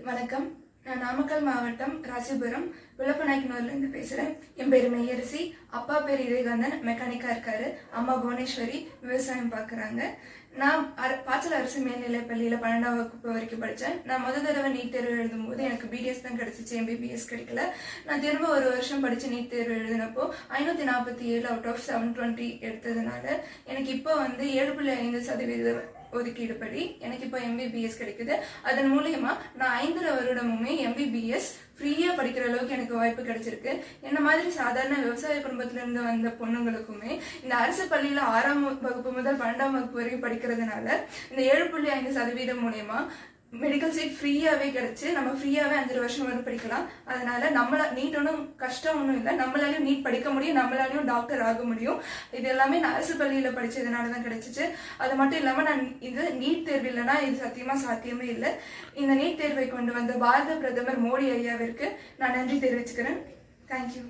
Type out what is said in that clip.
வணக்கம். நான் நாமக்கல் மாவட்டம் ராசிபுரம் விளப்பநாயக்கனூர்லேருந்து பேசுகிறேன். என் பேர் மெய்யரசி. அப்பா பேர் இதயகாந்தன், மெக்கானிக்காக இருக்காரு. அம்மா புவனேஸ்வரி, விவசாயம் பார்க்குறாங்க. நான் பாச்சல் அரசு மேல்நிலைப் பள்ளியில் 12ஆம் வகுப்பு வரைக்கும் படித்தேன். நான் முதல் தடவை நீட் தேர்வு எழுதும்போது எனக்கு பிடிஎஸ் தான் கிடச்சிச்சு, எம்பிபிஎஸ் கிடைக்கல. நான் திரும்ப ஒரு வருஷம் படித்து நீட் தேர்வு எழுதினப்போ 547 அவுட் ஆஃப் 720 எடுத்ததுனால எனக்கு இப்போ 7.5% ஒதுக்கீடு படி எனக்கு இப்போ எம்பிபிஎஸ் கிடைக்குது. அதன் மூலயமா நான் 5 வருடமுமே எம்பிபிஎஸ் ஃப்ரீயாக படிக்கிற அளவுக்கு எனக்கு வாய்ப்பு கிடைச்சிருக்கு. என்ன மாதிரி சாதாரண விவசாய குடும்பத்திலேருந்து வந்த பொண்ணுங்களுக்குமே இந்த அரசு பள்ளியில் 6ஆம் வகுப்பு முதல் 12ஆம் வகுப்பு வரைக்கும் படிக்கிறதுனால இந்த 7.5% மூலயமா மெடிக்கல் சீட் ஃப்ரீயாகவே கிடச்சி நம்ம ஃப்ரீயாகவே 5 வருஷம் வரை படிக்கலாம். அதனால நீட் ஒன்றும் கஷ்டம் ஒன்றும் இல்லை. நம்மளாலையும் நீட் படிக்க முடியும், நம்மளாலையும் டாக்டர் ஆக முடியும். இது எல்லாமே நான் அரசு பள்ளியில் படித்ததுனால தான் கிடைச்சிச்சு. அது மட்டும் இல்லாமல் நான் இது நீட் தேர்வு இல்லைன்னா இது சத்தியமாக சாத்தியமே இல்லை. இந்த நீட் தேர்வை கொண்டு வந்த பாரத பிரதமர் மோடி ஐயாவிற்கு நான் நன்றி தெரிவிச்சுக்கிறேன். தேங்க்யூ.